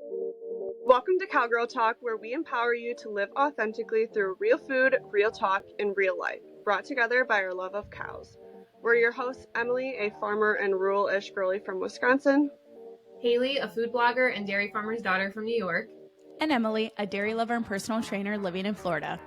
Welcome to Cowgirl Talk, where we empower you to live authentically through real food, real talk, and real life, brought together by our love of cows. We're your hosts, Emily, a farmer and rural-ish girly from Wisconsin. Haley, a food blogger and dairy farmer's daughter from New York. And Emily, a dairy lover and personal trainer living in Florida.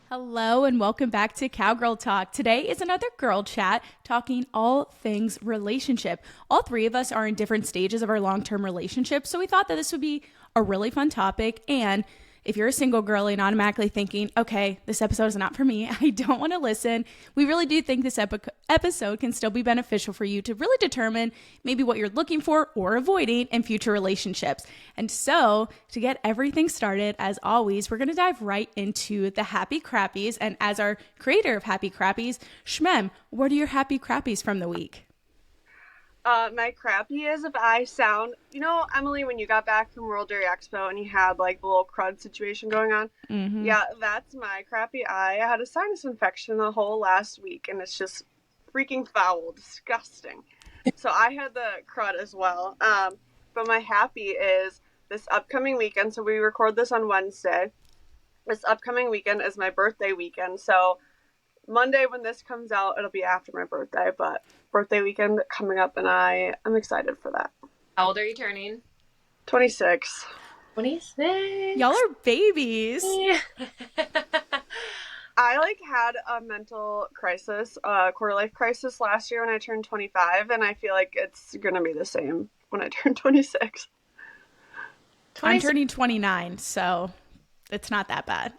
Hello and welcome back to Cowgirl Talk. Today is another girl chat talking all things relationship. All three of us are in different stages of our long-term relationship, so we thought that this would be a really fun topic. And if you're a single girl and automatically thinking, okay, this episode is not for me, I don't want to listen, we really do think this episode can still be beneficial for you to really determine maybe what you're looking for or avoiding in future relationships. And so to get everything started, as always, we're going to dive right into the happy crappies. And as our creator of happy crappies, Shmem, what are your happy crappies from the week? My crappy is if I sound, Emily, when you got back from World Dairy Expo and you had like the little crud situation going on. Mm-hmm. Yeah, that's my crappy eye. I had a sinus infection the whole last week and it's just freaking foul, disgusting. So I had the crud as well. But my happy is this upcoming weekend. So we record this on Wednesday. This upcoming weekend is my birthday weekend. So Monday when this comes out, it'll be after my birthday, but birthday weekend coming up and I'm excited for that. How old are you turning? 26. 26. Y'all are babies. Yeah. I had a mental crisis, quarter life crisis last year when I turned 25, and I feel like it's gonna be the same when I turn 26. I'm turning 29, so it's not that bad.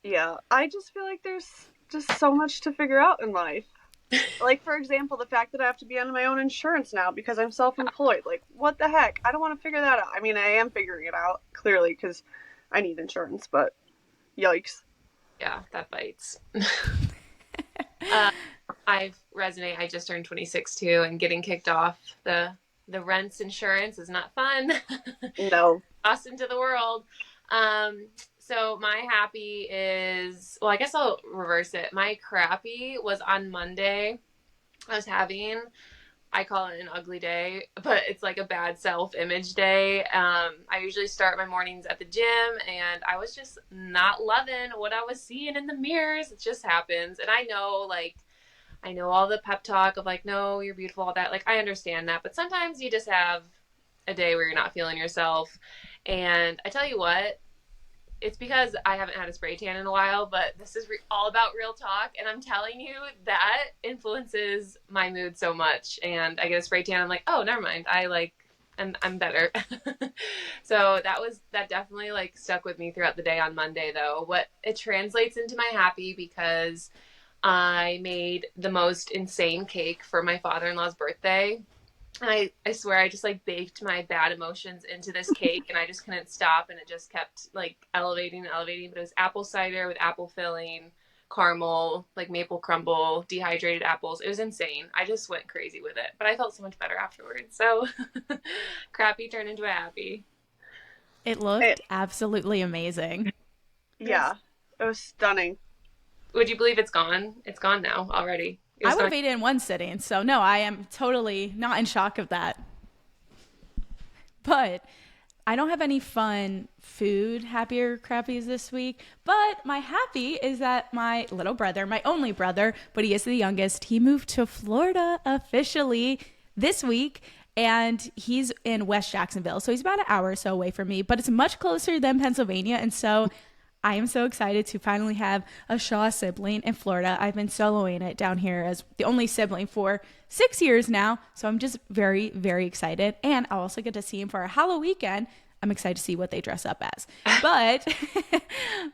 Yeah, I just feel like there's just so much to figure out in life. Like, for example, the fact that I have to be on my own insurance now because I'm self-employed. Like, what the heck? I don't want to figure that out. I mean, I am figuring it out, clearly, because I need insurance, but yikes. Yeah, that bites. I resonate. I just turned 26 too, and getting kicked off the rent's insurance is not fun. No. Lost into the world. So my happy is, well, I guess I'll reverse it. My crappy was on Monday. I call it an ugly day, but it's like a bad self-image day. I usually start my mornings at the gym, and I was just not loving what I was seeing in the mirrors. It just happens. And I know all the pep talk of no, you're beautiful, all that. I understand that, but sometimes you just have a day where you're not feeling yourself. And I tell you what, it's because I haven't had a spray tan in a while, but this is all about real talk. And I'm telling you, that influences my mood so much. And I get a spray tan, I'm like, oh, never mind. And I'm better. So that definitely stuck with me throughout the day on Monday, though. What it translates into my happy, because I made the most insane cake for my father-in-law's birthday. And I swear I just baked my bad emotions into this cake, and I just couldn't stop, and it just kept elevating and elevating. But it was apple cider with apple filling, caramel, maple crumble, dehydrated apples. It was insane. I just went crazy with it, but I felt so much better afterwards. So crappy turned into a happy. It looked absolutely amazing. Yeah, it was stunning. Would you believe it's gone? It's gone now already. I would have ate it in one sitting, so no, I am totally not in shock of that. But I don't have any fun food happy or crappies this week. But my happy is that my little brother, my only brother, but he is the youngest, he moved to Florida officially this week. And he's in West Jacksonville, so he's about an hour or so away from me. But it's much closer than Pennsylvania, and so I am so excited to finally have a Shaw sibling in Florida. I've been soloing it down here as the only sibling for 6 years now. So I'm just very, very excited. And I'll also get to see him for a Halloween weekend. I'm excited to see what they dress up as. But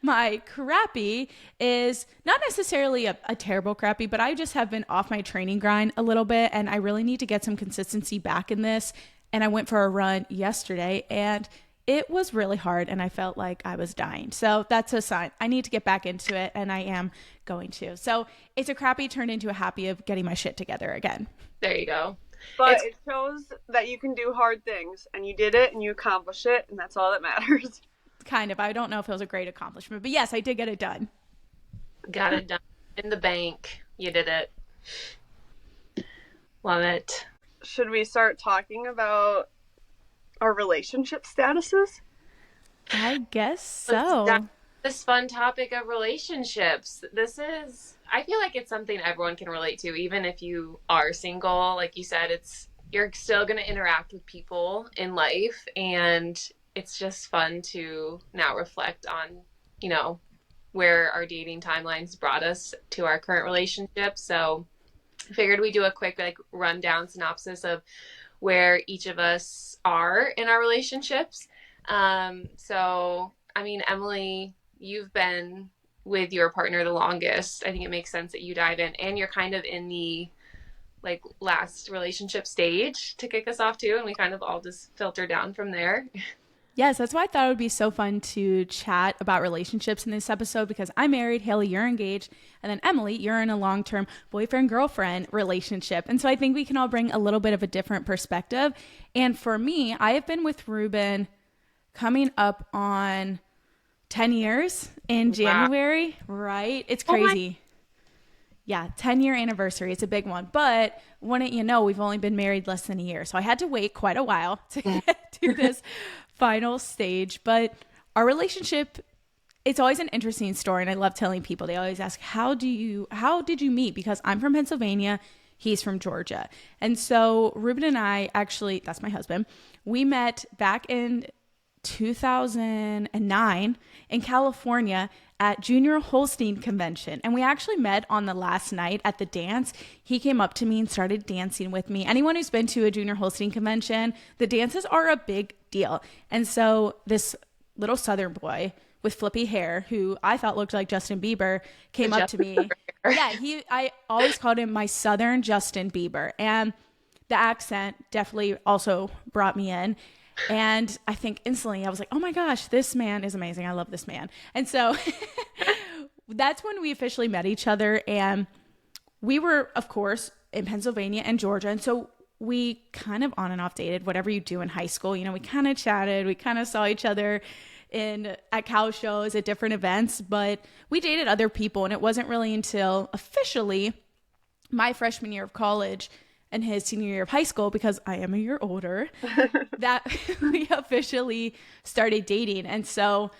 my crappy is not necessarily a terrible crappy, but I just have been off my training grind a little bit. And I really need to get some consistency back in this. And I went for a run yesterday, and it was really hard, and I felt like I was dying. So that's a sign. I need to get back into it, and I am going to. So it's a crappy turned into a happy of getting my shit together again. There you go. But it shows that you can do hard things, and you did it, and you accomplished it, and that's all that matters. Kind of. I don't know if it was a great accomplishment, but yes, I did get it done. Got it done. In the bank. You did it. Love it. should we start talking about our relationship statuses? I guess Let's dive so. this fun topic of relationships. I feel like it's something everyone can relate to, even if you are single. Like you said, you're still going to interact with people in life, and it's just fun to now reflect on, you know, where our dating timelines brought us to our current relationship. So I figured we'd do a quick like rundown synopsis of where each of us are in our relationships. So, I mean, Emily, you've been with your partner the longest. I think it makes sense that you dive in, and you're kind of in the like last relationship stage to kick us off too, and we kind of all just filter down from there. Yes, that's why I thought it would be so fun to chat about relationships in this episode because I'm married, Haley, you're engaged, and then Emily, you're in a long term boyfriend girlfriend relationship. And so I think we can all bring a little bit of a different perspective. And for me, I have been with Ruben coming up on 10 years in Wow. January, right? It's Oh my. crazy. Yeah, 10-year anniversary. It's a big one. But wouldn't you know, we've only been married less than a year. So I had to wait quite a while to get to this final stage. But our relationship, it's always an interesting story. And I love telling people, they always ask, how did you meet? Because I'm from Pennsylvania. He's from Georgia. And so Ruben and I actually, that's my husband, we met back in 2009 in California at Junior Holstein Convention. And we actually met on the last night at the dance. He came up to me and started dancing with me. Anyone who's been to a Junior Holstein convention, the dances are a big deal. And so this little Southern boy with flippy hair, who I thought looked like Justin Bieber, came up to me. Yeah, I always called him my Southern Justin Bieber. And the accent definitely also brought me in. And I think instantly I was like, oh my gosh, this man is amazing. I love this man. And so that's when we officially met each other. And we were, of course, in Pennsylvania and Georgia. And so we kind of on and off dated, whatever you do in high school. You know, we kind of chatted, we kind of saw each other at cow shows, at different events, but we dated other people. And it wasn't really until officially my freshman year of college and his senior year of high school, because I am a year older, that we officially started dating. And so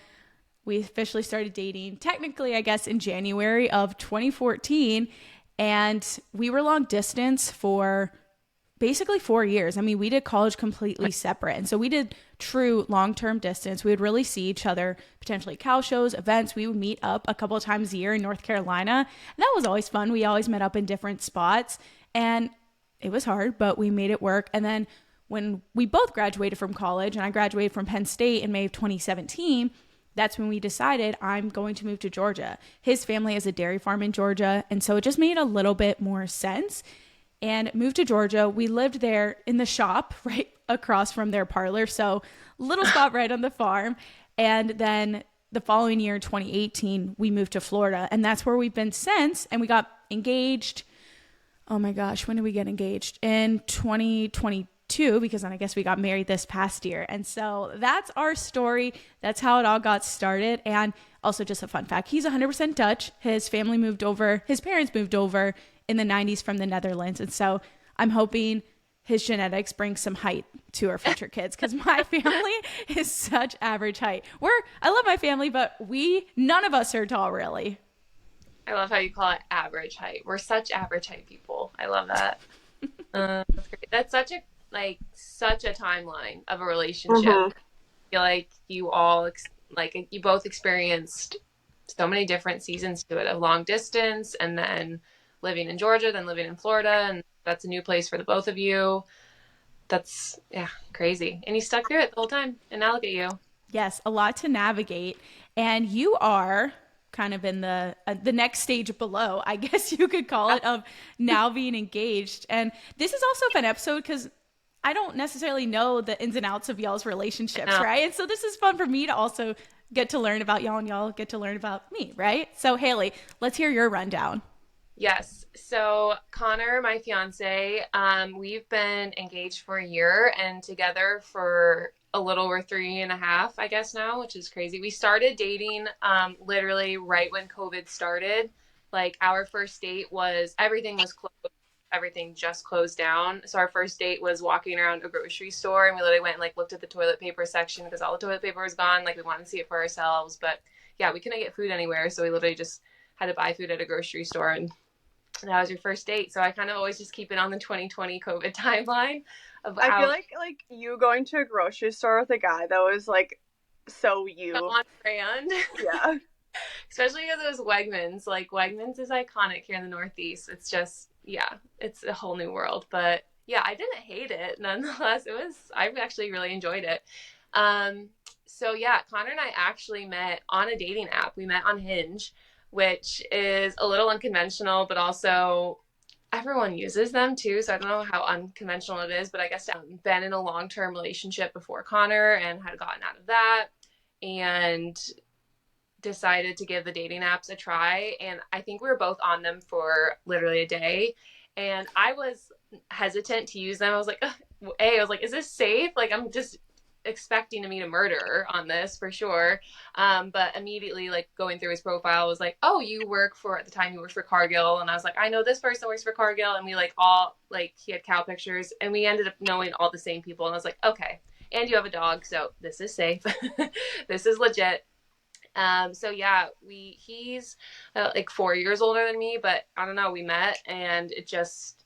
we officially started dating technically, I guess, in January of 2014. And we were long distance for basically 4 years. I mean, we did college completely separate. And so we did true long-term distance. We would really see each other, potentially at cow shows, events. We would meet up a couple of times a year in North Carolina. And that was always fun. We always met up in different spots. And it was hard, but we made it work. And then when we both graduated from college, and I graduated from Penn State in May of 2017, that's when we decided I'm going to move to Georgia. His family has a dairy farm in Georgia, and so it just made a little bit more sense. And moved to Georgia. We lived there in the shop right across from their parlor, so little spot right on the farm. And then the following year, 2018, we moved to Florida, and that's where we've been since. And we got engaged. Oh my gosh, when did we get engaged? In 2022, because then I guess we got married this past year. And so that's our story. That's how it all got started. And also just a fun fact, he's 100% Dutch. His family moved over, his parents moved over in the 90s from the Netherlands. And so I'm hoping his genetics bring some height to our future kids, because my family is such average height. I love my family, but none of us are tall, really. I love how you call it average height. We're such average height people. I love that. That's great. That's such a timeline of a relationship. Mm-hmm. I feel like you all you both experienced so many different seasons to it of long distance, and then living in Georgia, then living in Florida, and that's a new place for the both of you. That's crazy. And you stuck through it the whole time, and now look at you. Yes, a lot to navigate. And you are kind of in the next stage below, I guess you could call it, of now being engaged. And this is also a fun episode because I don't necessarily know the ins and outs of y'all's relationships, right? And so this is fun for me to also get to learn about y'all, and y'all get to learn about me, right? So Haley, let's hear your rundown. Yes. So Connor, my fiance, we've been engaged for a year and together for a little over 3.5, I guess now, which is crazy. We started dating literally right when COVID started. Like our first date everything was closed. everything just closed down. So our first date was walking around a grocery store, and we literally went and like looked at the toilet paper section because all the toilet paper was gone. Like we wanted to see it for ourselves, but yeah, we couldn't get food anywhere, so we literally just had to buy food at a grocery store, and that was your first date. So I kind of always just keep it on the 2020 COVID timeline of I feel how like you going to a grocery store with a guy that was like so you. on brand. Yeah. Especially because it was Wegmans. Like Wegmans is iconic here in the Northeast. It's just, yeah, it's a whole new world. But yeah, I didn't hate it. Nonetheless, I actually really enjoyed it. So yeah, Connor and I actually met on a dating app. We met on Hinge, which is a little unconventional, but also everyone uses them too. So I don't know how unconventional it is, but I guess I've been in a long-term relationship before Connor and had gotten out of that and decided to give the dating apps a try. And I think we were both on them for literally a day. And I was hesitant to use them. I was like, is this safe? Like, I'm just expecting to meet a murderer on this for sure. But immediately, like, going through his profile was like, oh, you work for, at the time, you worked for Cargill. And I was like, I know this person works for Cargill. And we, like, all, like, he had cow pictures. And we ended up knowing all the same people. And I was like, okay. And you have a dog. So this is safe. This is legit. So yeah, he's like 4 years older than me, but I don't know, we met and it just,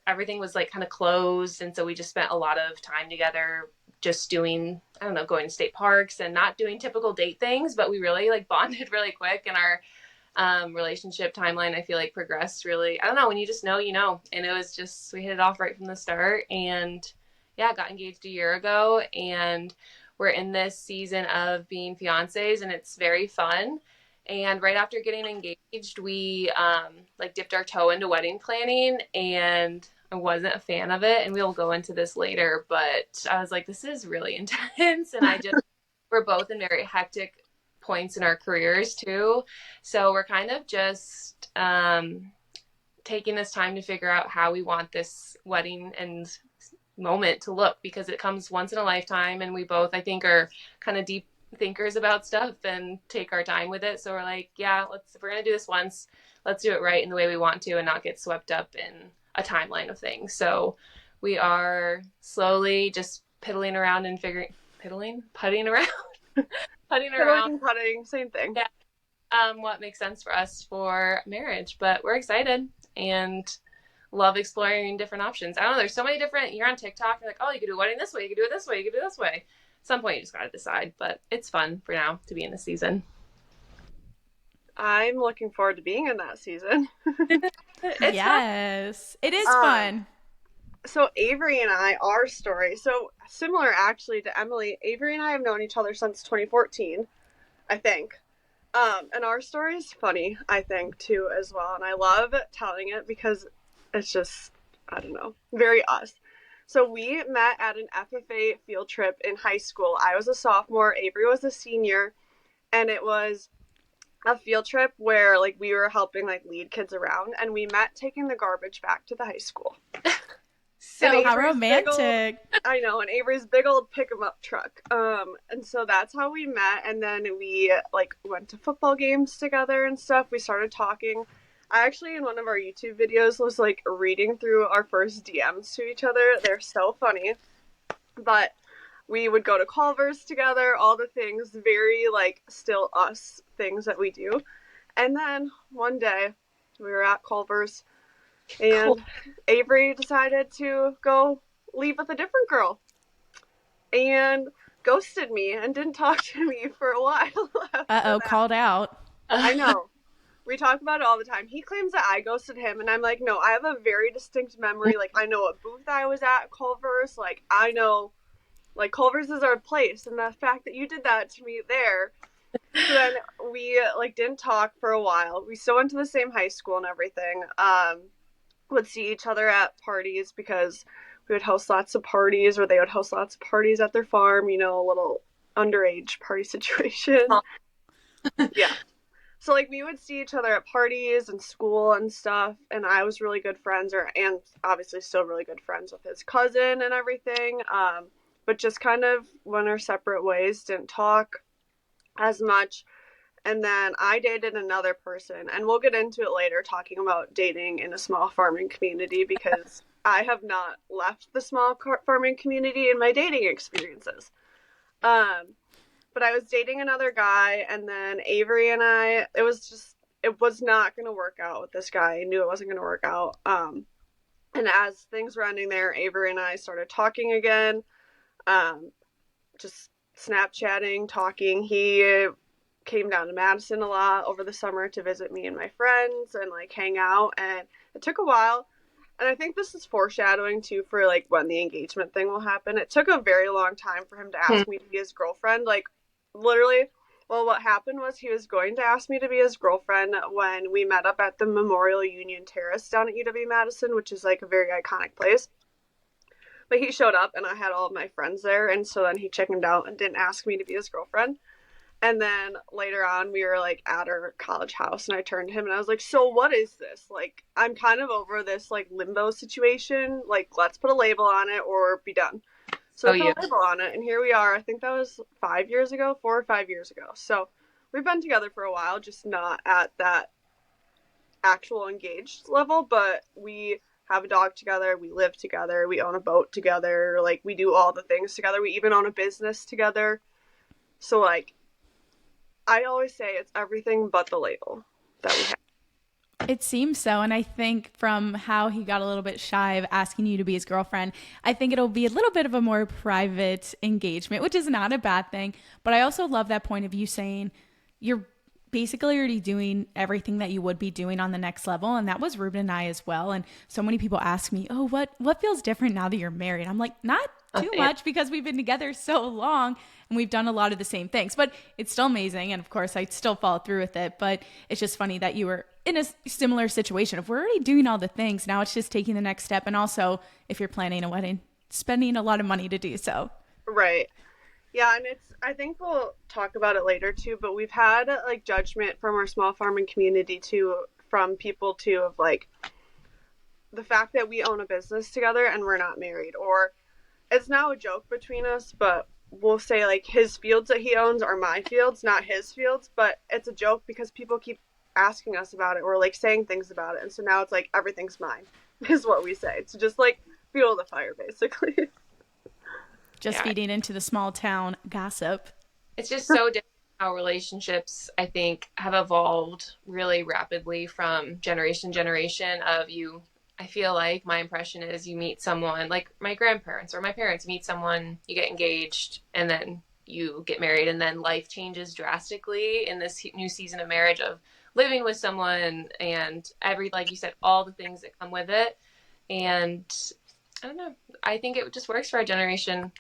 everything was like kind of closed. And so we just spent a lot of time together just doing, I don't know, going to state parks and not doing typical date things, but we really like bonded really quick, and our relationship timeline, I feel like, progressed really, I don't know, when you just know, you know, and it was just, we hit it off right from the start. And yeah, got engaged a year ago, and we're in this season of being fiancés, and it's very fun. And right after getting engaged, we like dipped our toe into wedding planning, and I wasn't a fan of it. And we'll go into this later, but I was like, this is really intense. And we're both in very hectic points in our careers too. So we're kind of just taking this time to figure out how we want this wedding and moment to look, because it comes once in a lifetime, and we both, I think, are kind of deep thinkers about stuff and take our time with it. So we're like, yeah, if we're gonna do this once, let's do it right in the way we want to and not get swept up in a timeline of things. So we are slowly just putting around, putting around, Putting, same thing. Yeah, what makes sense for us for marriage. But we're excited and love exploring different options. I don't know, there's so many different, you're on TikTok, you're like, oh, you could do a wedding this way, you could do it this way, you could do it this way. At some point you just gotta decide, but it's fun for now to be in the season. I'm looking forward to being in that season. Yes, it is fun. So Avery and I, our story, so similar actually to Emily. Avery and I have known each other since 2014, I think. And our story is funny, I think, too, as well. And I love telling it because it's just, I don't know, very us. So we met at an FFA field trip in high school. I was a sophomore, Avery was a senior, and it was a field trip where like we were helping like lead kids around, and we met taking the garbage back to the high school. So how romantic. I know, and Avery's big old pick 'em up truck. And so that's how we met, and then we like went to football games together and stuff. We started talking. I actually, in one of our YouTube videos, was like reading through our first DMs to each other. They're so funny. But we would go to Culver's together, all the things, very like still us things that we do. And then one day we were at Culver's, and Avery decided to go leave with a different girl and ghosted me and didn't talk to me for a while. Called out. I know. We talk about it all the time. He claims that I ghosted him, and I'm like, no, I have a very distinct memory. Like, I know what booth I was at Culver's. Like, I know, like, Culver's is our place, and the fact that you did that to me there. So then we, like, didn't talk for a while. We still went to the same high school and everything. Would see each other at parties because we would host lots of parties, or they would host lots of parties at their farm, you know, a little underage party situation. Yeah. So, like, we would see each other at parties and school and stuff, and I was really good friends, and obviously still really good friends with his cousin and everything, but just kind of went our separate ways, didn't talk as much, And then I dated another person, and we'll get into it later talking about dating in a small farming community because I have not left the small farming community in my dating experiences. Um, but I was dating another guy, and then Avery and I, it was not going to work out with this guy. I knew it wasn't going to work out. And as things were ending there, Avery and I started talking again, um, just Snapchatting, talking. He came down to Madison a lot over the summer to visit me and my friends and like hang out. And it took a while. And I think this is foreshadowing too for like when the engagement thing will happen. It took a very long time for him to ask me to be his girlfriend. Like literally, well, what happened was he was going to ask me to be his girlfriend when we met up at the Memorial Union Terrace down at UW Madison, which is like a very iconic place. But he showed up and I had all of my friends there. And so then he chickened out and didn't ask me to be his girlfriend. And then later on, we were like at our college house, and I turned to him and I was like, "So what is this? Like, I'm kind of over this like limbo situation. Like, let's put a label on it or be done." So we put a label on it, and here we are. I think that was 5 years ago, 4 or 5 years ago. So we've been together for a while, just not at that actual engaged level, but we have a dog together, we live together, we own a boat together, like we do all the things together. We even own a business together. So like I always say it's everything but the label that we have. It seems so. And I think from how he got a little bit shy of asking you to be his girlfriend, I think it'll be a little bit of a more private engagement, which is not a bad thing. But I also love that point of you saying you're basically already doing everything that you would be doing on the next level. And that was Ruben and I as well. And so many people ask me, oh, what feels different now that you're married? I'm like, not too much because we've been together so long and we've done a lot of the same things, but it's still amazing. And of course I still follow through with it, but it's just funny that you were in a similar situation. If we're already doing all the things, now it's just taking the next step. And also if you're planning a wedding, spending a lot of money to do so. Right. Yeah, and I think we'll talk about it later too, but we've had like judgment from our small farming community too, from people too, of like the fact that we own a business together and we're not married, or it's now a joke between us, but we'll say like his fields that he owns are my fields, not his fields, but it's a joke because people keep asking us about it or like saying things about it, and so now it's like everything's mine is what we say to just like fuel the fire basically. Just feeding into the small town gossip. It's just so different how relationships, I think, have evolved really rapidly from generation to generation of you. I feel like my impression is you meet someone, like my grandparents or my parents meet someone, you get engaged, and then you get married, and then life changes drastically in this new season of marriage of living with someone and like you said, all the things that come with it. And I don't know. I think it just works for our generation.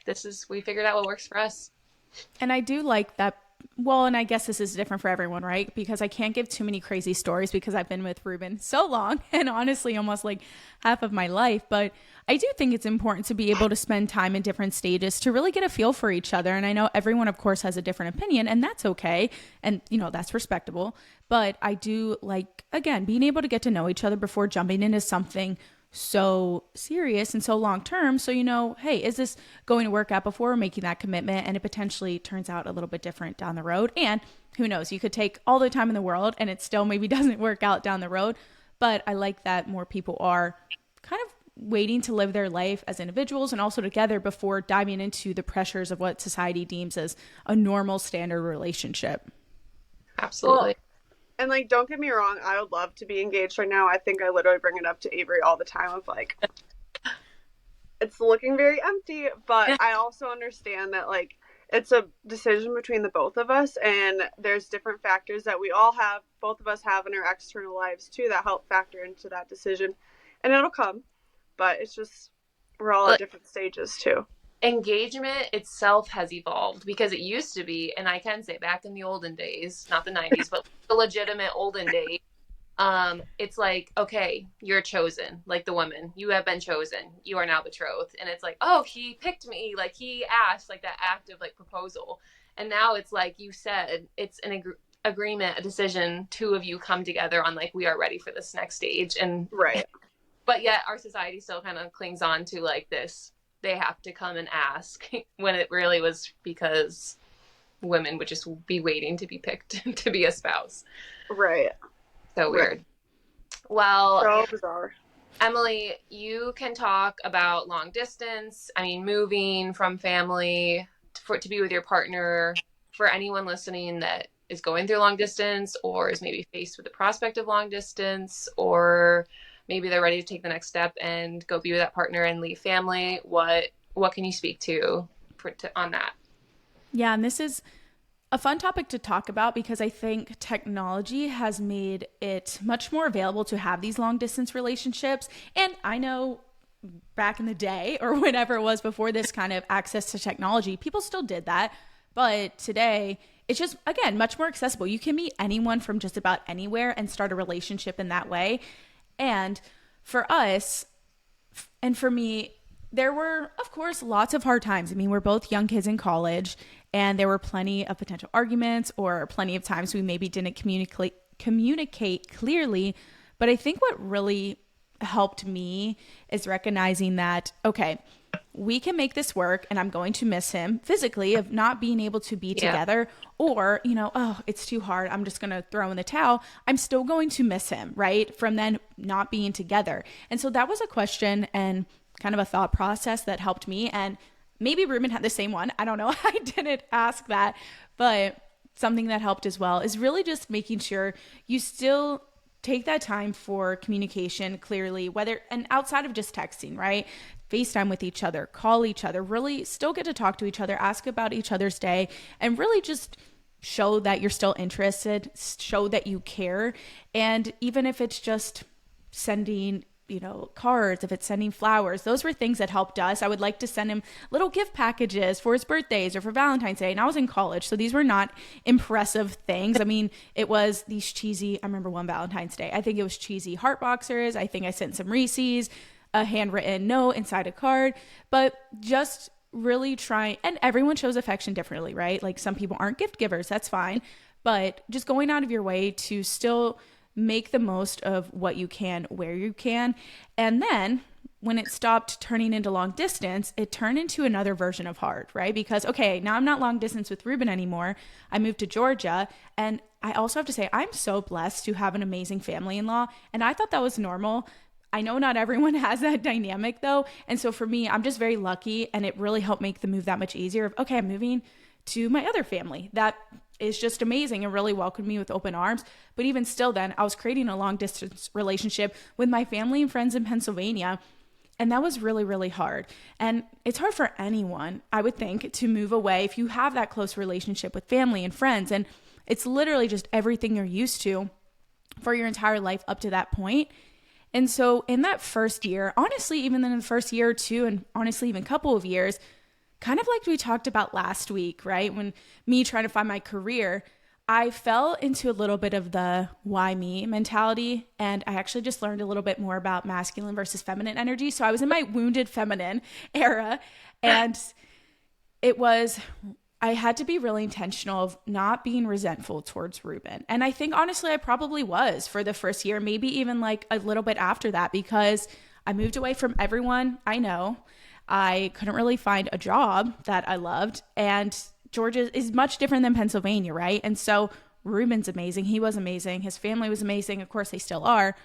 We figured out what works for us. And I do like that. Well, and I guess this is different for everyone, right? Because I can't give too many crazy stories because I've been with Ruben so long and honestly almost like half of my life. But I do think it's important to be able to spend time in different stages to really get a feel for each other. And I know everyone, of course, has a different opinion, and that's okay. And, that's respectable. But I do like, again, being able to get to know each other before jumping into something so serious and so long term, so hey, is this going to work out before making that commitment? And it potentially turns out a little bit different down the road, and who knows, you could take all the time in the world and it still maybe doesn't work out down the road. But I like that more people are kind of waiting to live their life as individuals and also together before diving into the pressures of what society deems as a normal standard relationship. Absolutely. Well, and like, don't get me wrong, I would love to be engaged right now. I think I literally bring it up to Avery all the time of like, it's looking very empty, but I also understand that like, it's a decision between the both of us, and there's different factors that both of us have in our external lives too, that help factor into that decision, and it'll come, but it's just, we're all at different stages too. Engagement itself has evolved because it used to be, and I can say back in the olden days, not the 90s, but the legitimate olden days, it's like, okay, you're chosen, like the woman, you have been chosen, you are now betrothed. And it's like, oh, he picked me, like he asked, like that act of like proposal. And now it's like you said, it's an agreement, a decision, two of you come together on like, we are ready for this next stage. And right. But yet our society still kind of clings on to like this, they have to come and ask when it really was because women would just be waiting to be picked to be a spouse. Right. So Right. weird. Well, So bizarre. Emily, you can talk about long distance. I mean, moving from family to be with your partner. For anyone listening that is going through long distance or is maybe faced with the prospect of long distance, or maybe they're ready to take the next step and go be with that partner and leave family, what can you speak to on that? Yeah, and this is a fun topic to talk about because I think technology has made it much more available to have these long distance relationships. And I know back in the day or whenever it was before this kind of access to technology, people still did that. But today, it's just, again, much more accessible. You can meet anyone from just about anywhere and start a relationship in that way. And for us, and for me, there were, of course, lots of hard times. I mean, we're both young kids in college, and there were plenty of potential arguments or plenty of times we maybe didn't communicate clearly. But I think what really helped me is recognizing that, okay, we can make this work, and I'm going to miss him physically of not being able to be together, or, oh, it's too hard, I'm just going to throw in the towel. I'm still going to miss him, right? From then not being together. And so that was a question and kind of a thought process that helped me. And maybe Ruben had the same one. I don't know. I didn't ask that, but something that helped as well is really just making sure you still take that time for communication clearly, whether and outside of just texting, right? FaceTime with each other, call each other, really still get to talk to each other, ask about each other's day, and really just show that you're still interested, show that you care. And even if it's just sending cards, if it's sending flowers, those were things that helped us. I would like to send him little gift packages for his birthdays or for Valentine's Day. And I was in college, so these were not impressive things. I mean, it was these cheesy, I remember one Valentine's Day, I think it was cheesy heart boxers. I think I sent some Reese's, a handwritten note inside a card, but just really trying, and everyone shows affection differently, right? Like some people aren't gift givers, that's fine. But just going out of your way to still make the most of what you can, where you can. And then when it stopped turning into long distance, it turned into another version of hard, right? Because, okay, now I'm not long distance with Ruben anymore. I moved to Georgia. And I also have to say, I'm so blessed to have an amazing family-in-law. And I thought that was normal. I know not everyone has that dynamic though. And so for me, I'm just very lucky. And it really helped make the move that much easier. Okay, I'm moving to my other family that is just amazing and really welcomed me with open arms. But even still then, I was creating a long distance relationship with my family and friends in Pennsylvania. And that was really, really hard. And it's hard for anyone, I would think, to move away if you have that close relationship with family and friends. And it's literally just everything you're used to for your entire life up to that point. And so in that first year, honestly, even in the first year or two, and honestly, even a couple of years, kind of like we talked about last week, right? When me trying to find my career, I fell into a little bit of the why me mentality. And I actually just learned a little bit more about masculine versus feminine energy. So I was in my wounded feminine era. And I had to be really intentional of not being resentful towards Ruben. And I think honestly, I probably was for the first year, maybe even like a little bit after that, because I moved away from everyone I know. I couldn't really find a job that I loved. And Georgia is much different than Pennsylvania, right? And so Ruben's amazing. He was amazing. His family was amazing. Of course, they still are.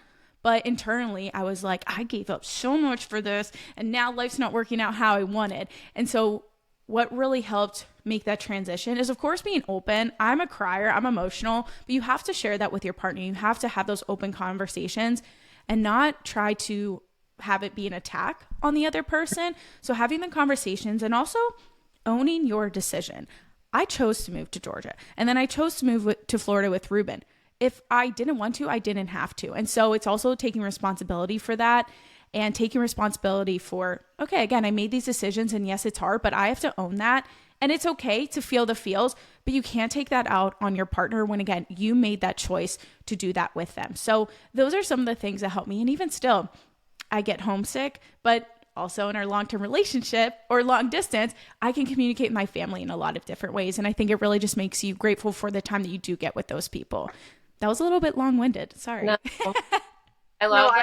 But internally, I was like, I gave up so much for this. And now life's not working out how I wanted. And so what really helped make that transition is, of course, being open. I'm a crier. I'm emotional. But you have to share that with your partner. You have to have those open conversations and not try to have it be an attack on the other person. So having the conversations and also owning your decision. I chose to move to Georgia, and then I chose to move to Florida with Ruben. If I didn't want to, I didn't have to. And so it's also taking responsibility for that and taking responsibility for, okay, again, I made these decisions and yes, it's hard, but I have to own that. And it's okay to feel the feels, but you can't take that out on your partner when, again, you made that choice to do that with them. So those are some of the things that help me. And even still, I get homesick, but also in our long-term relationship or long distance, I can communicate with my family in a lot of different ways. And I think it really just makes you grateful for the time that you do get with those people. That was a little bit long-winded. Sorry. No, I love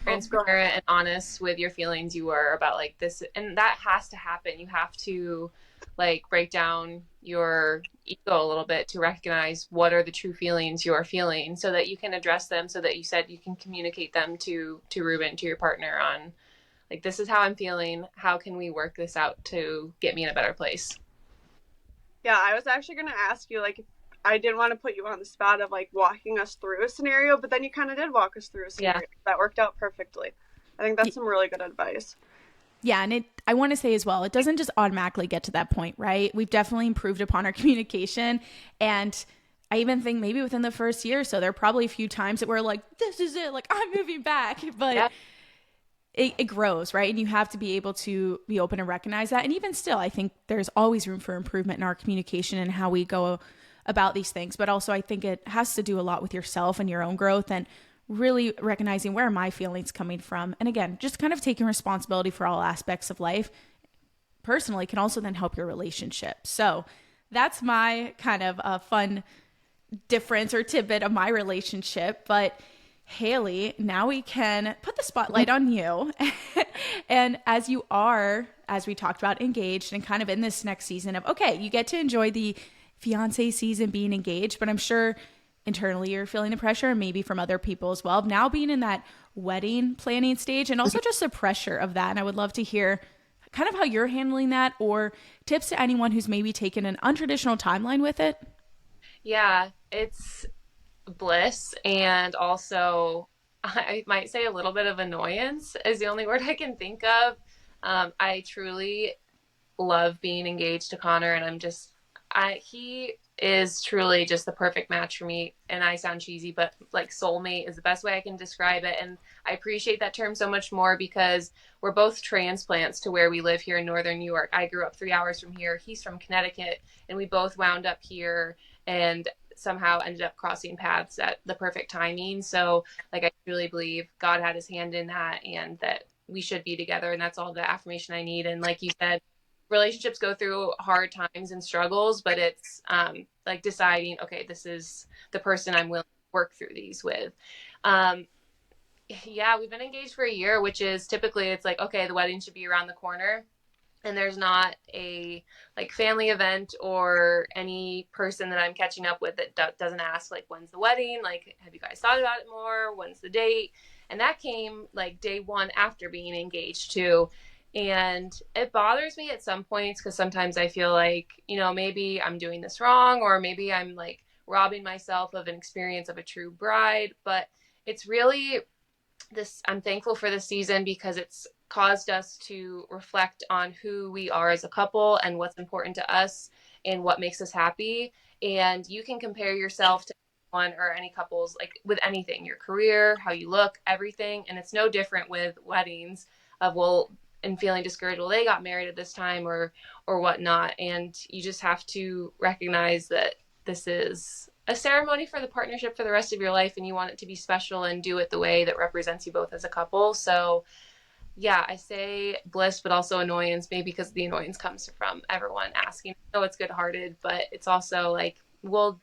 Oh, go ahead. transparent and honest with your feelings you were about like this, and that has to happen. You have to like break down your ego a little bit to recognize what are the true feelings you're feeling so that you can address them, so that you said you can communicate them to Ruben, to your partner, on like, this is how I'm feeling, how can we work this out to get me in a better place. Yeah, I was actually going to ask you, like, I didn't want to put you on the spot of like walking us through a scenario, but then you kind of did walk us through a Yeah. scenario that worked out perfectly. I think that's some really good advice. Yeah, and I want to say as well, it doesn't just automatically get to that point, right? We've definitely improved upon our communication, and I even think maybe within the first year or so, there are probably a few times that we're like, this is it, like I'm moving back, but Yeah. it grows, right? And you have to be able to be open and recognize that. And even still, I think there's always room for improvement in our communication and how we go about these things. But also, I think it has to do a lot with yourself and your own growth and really recognizing where are my feelings coming from. And again, just kind of taking responsibility for all aspects of life personally can also then help your relationship. So that's my kind of fun difference or tidbit of my relationship. But Haley, now we can put the spotlight on you. And as you are, as we talked about, engaged and kind of in this next season of, okay, you get to enjoy the fiance season being engaged, but I'm sure internally you're feeling the pressure and maybe from other people as well. Now being in that wedding planning stage and also just the pressure of that. And I would love to hear kind of how you're handling that or tips to anyone who's maybe taken an untraditional timeline with it. Yeah, it's bliss, and also I might say a little bit of annoyance is the only word I can think of. I truly love being engaged to Connor, and he is truly just the perfect match for me. And I sound cheesy, but like soulmate is the best way I can describe it. And I appreciate that term so much more because we're both transplants to where we live here in Northern New York. I grew up 3 hours from here. He's from Connecticut, and we both wound up here and somehow ended up crossing paths at the perfect timing. So like, I truly believe God had his hand in that and that we should be together. And that's all the affirmation I need. And like you said, relationships go through hard times and struggles, but it's like deciding, okay, this is the person I'm willing to work through these with. Um, yeah, we've been engaged for a year, which is typically it's like, okay, the wedding should be around the corner. And there's not a like family event or any person that I'm catching up with that doesn't ask like, when's the wedding? Like, have you guys thought about it more? When's the date? And that came like day one after being engaged too. And it bothers me at some points because sometimes I feel like, maybe I'm doing this wrong, or maybe I'm like robbing myself of an experience of a true bride. But it's really this, I'm thankful for this season because it's caused us to reflect on who we are as a couple and what's important to us and what makes us happy. And you can compare yourself to one or any couples, like with anything, your career, how you look, everything. And it's no different with weddings of, well, and feeling discouraged, well, they got married at this time or whatnot. And you just have to recognize that this is a ceremony for the partnership for the rest of your life, and you want it to be special and do it the way that represents you both as a couple. So yeah, I say bliss, but also annoyance, maybe because the annoyance comes from everyone asking. I know it's good hearted, but it's also like, well,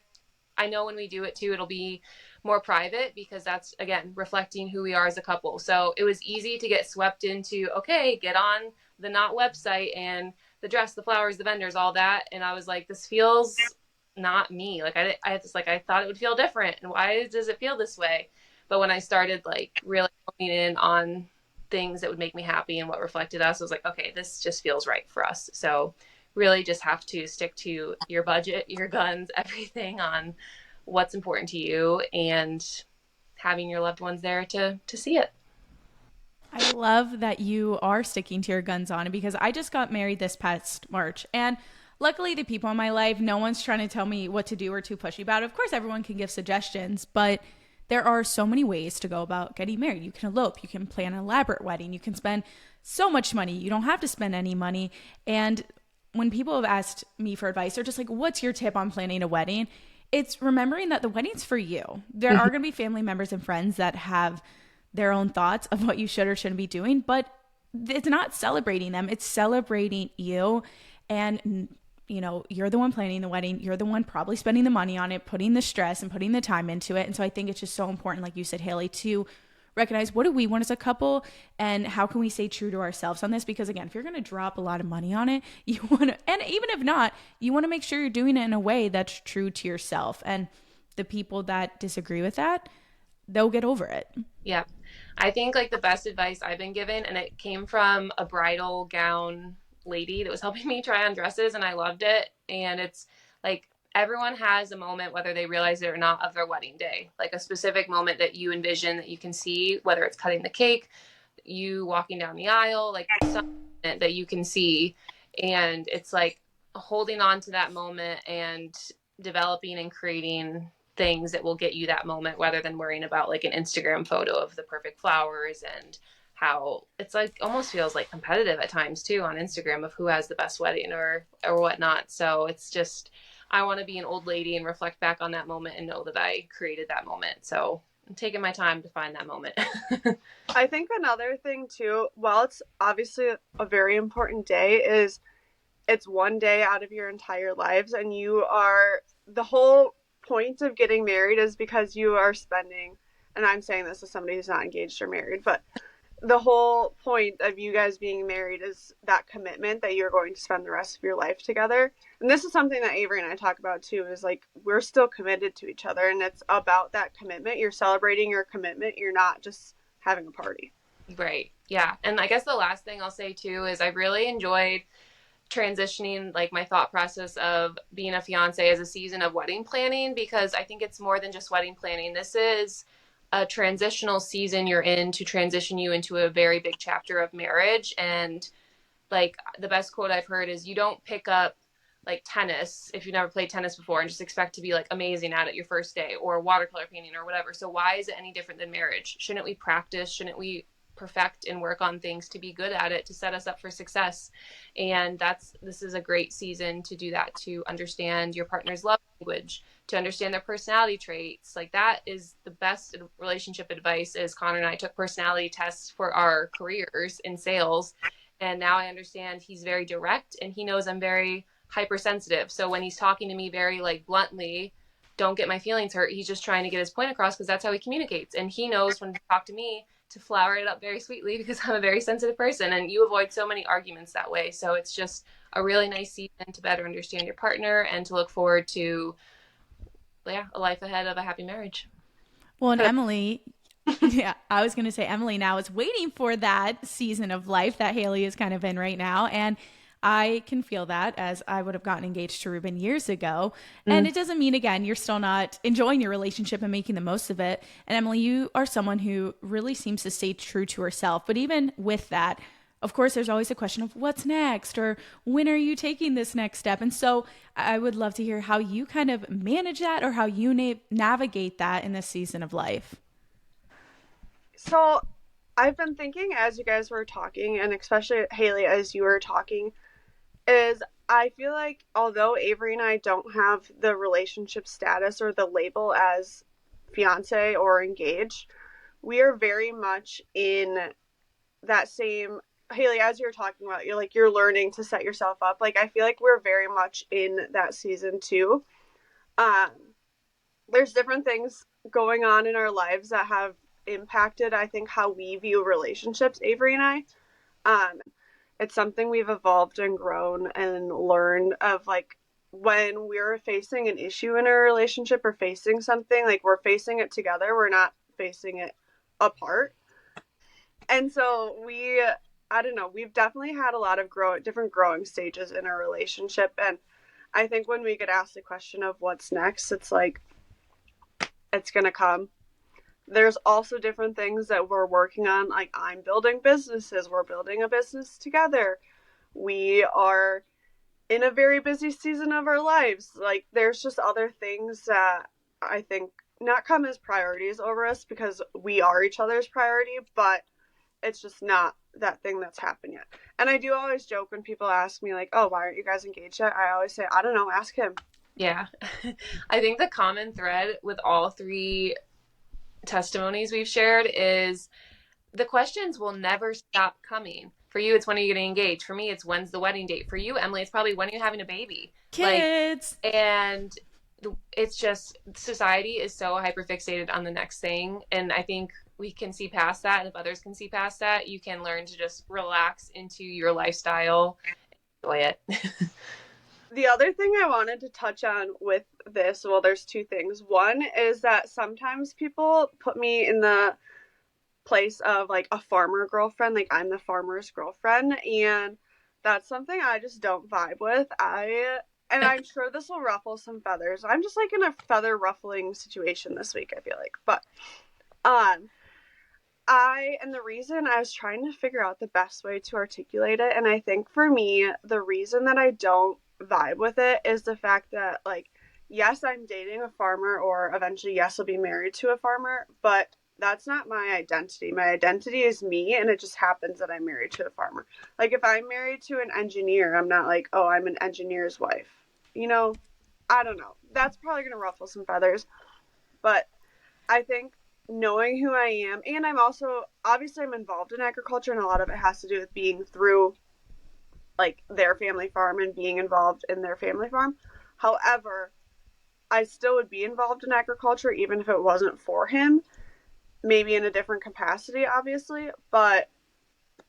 I know when we do it too, it'll be more private because that's, again, reflecting who we are as a couple. So it was easy to get swept into, okay, get on the Not website and the dress, the flowers, the vendors, all that. And I was like, this feels not me. Like I just like, I thought it would feel different. And why does it feel this way? But when I started like really honing in on things that would make me happy and what reflected us, I was like, okay, this just feels right for us. So really just have to stick to your budget, your guns, everything on what's important to you and having your loved ones there to see it. I love that you are sticking to your guns on it because I just got married this past March. And luckily, the people in my life, no one's trying to tell me what to do or too pushy about it. Of course, everyone can give suggestions, but there are so many ways to go about getting married. You can elope, you can plan an elaborate wedding, you can spend so much money. You don't have to spend any money. And when people have asked me for advice, they're just like, what's your tip on planning a wedding? It's remembering that the wedding's for you. There are going to be family members and friends that have their own thoughts of what you should or shouldn't be doing, but it's not celebrating them. It's celebrating you. And, you're the one planning the wedding. You're the one probably spending the money on it, putting the stress and putting the time into it. And so I think it's just so important, like you said, Haley, to recognize what do we want as a couple and how can we stay true to ourselves on this? Because again, if you're going to drop a lot of money on it, you want to, and even if not, you want to make sure you're doing it in a way that's true to yourself. And the people that disagree with that, they'll get over it. Yeah. I think like the best advice I've been given, and it came from a bridal gown lady that was helping me try on dresses, and I loved it. And it's like everyone has a moment, whether they realize it or not, of their wedding day, like a specific moment that you envision that you can see, whether it's cutting the cake, you walking down the aisle, like something that you can see. And it's like holding on to that moment and developing and creating things that will get you that moment rather than worrying about like an Instagram photo of the perfect flowers and how it's like almost feels like competitive at times too on Instagram of who has the best wedding or whatnot. So it's just I want to be an old lady and reflect back on that moment and know that I created that moment. So I'm taking my time to find that moment. I think another thing too, while it's obviously a very important day, is it's one day out of your entire lives, and you are the whole point of getting married is because you are spending, and I'm saying this as somebody who's not engaged or married, but the whole point of you guys being married is that commitment that you're going to spend the rest of your life together. And this is something that Avery and I talk about too, is like we're still committed to each other, and it's about that commitment. You're celebrating your commitment. You're not just having a party. Right. Yeah. And I guess the last thing I'll say too is I've really enjoyed transitioning like my thought process of being a fiance as a season of wedding planning, because I think it's more than just wedding planning. This is a transitional season you're in to transition you into a very big chapter of marriage. And like the best quote I've heard is you don't pick up like tennis if you've never played tennis before and just expect to be like amazing at it your first day, or watercolor painting or whatever. So why is it any different than marriage? Shouldn't we practice? Shouldn't we perfect and work on things to be good at it, to set us up for success? And this is a great season to do that, to understand your partner's love language, to understand their personality traits. Like that is the best relationship advice. Is Connor and I took personality tests for our careers in sales, and now I understand he's very direct and he knows I'm very hypersensitive. So when he's talking to me very like bluntly, don't get my feelings hurt, he's just trying to get his point across, because that's how he communicates. And he knows when to talk to me to flower it up very sweetly, because I'm a very sensitive person, and you avoid so many arguments that way. So it's just a really nice season to better understand your partner and to look forward to a life ahead of a happy marriage. Well, and Emily, yeah, I was going to say Emily now is waiting for that season of life that Haley is kind of in right now. And I can feel that, as I would have gotten engaged to Ruben years ago. And it doesn't mean, again, you're still not enjoying your relationship and making the most of it. And Emily, you are someone who really seems to stay true to herself. But even with that, of course, there's always a question of what's next, or when are you taking this next step? And so I would love to hear how you kind of manage that, or how you navigate that in this season of life. So I've been thinking as you guys were talking, and especially Haley as you were talking, is I feel like although Avery and I don't have the relationship status or the label as fiance or engaged, we are very much in that same, Haley, as you're talking about, you're learning to set yourself up. Like I feel like we're very much in that season too. There's different things going on in our lives that have impacted, I think, how we view relationships, Avery and I. It's something we've evolved and grown and learned of, like, when we're facing an issue in a relationship or facing something, like we're facing it together, we're not facing it apart. And so I don't know, we've definitely had a lot of different growing stages in our relationship. And I think when we get asked the question of what's next, it's like, it's going to come. There's also different things that we're working on. Like I'm building businesses. We're building a business together. We are in a very busy season of our lives. Like there's just other things that I think not come as priorities over us, because we are each other's priority, but it's just not that thing that's happened yet. And I do always joke when people ask me like, oh, why aren't you guys engaged yet? I always say, I don't know, ask him. Yeah. I think the common thread with all three testimonies we've shared is the questions will never stop coming. For you, it's when are you getting engaged? For me, it's when's the wedding date? For you, Emily, it's probably when are you having a baby? Kids. And it's just society is so hyper fixated on the next thing. And I think we can see past that, and if others can see past that, you can learn to just relax into your lifestyle, enjoy it. The other thing I wanted to touch on with this, well, there's two things. One is that sometimes people put me in the place of like a farmer girlfriend, like I'm the farmer's girlfriend, and that's something I just don't vibe with. And I'm sure this will ruffle some feathers. I'm just like in a feather ruffling situation this week, I feel like. But um and the reason I was trying to figure out the best way to articulate it, and I think for me, the reason that I don't vibe with it is the fact that, like, yes, I'm dating a farmer, or eventually, yes, I'll be married to a farmer, but that's not my identity. My identity is me, and it just happens that I'm married to a farmer. Like, if I'm married to an engineer, I'm not like, oh, I'm an engineer's wife. You know, I don't know. That's probably going to ruffle some feathers, but I think knowing who I am, and I'm also obviously I'm involved in agriculture, and a lot of it has to do with being through like their family farm and being involved in their family farm. However, I still would be involved in agriculture even if it wasn't for him, maybe in a different capacity, obviously, but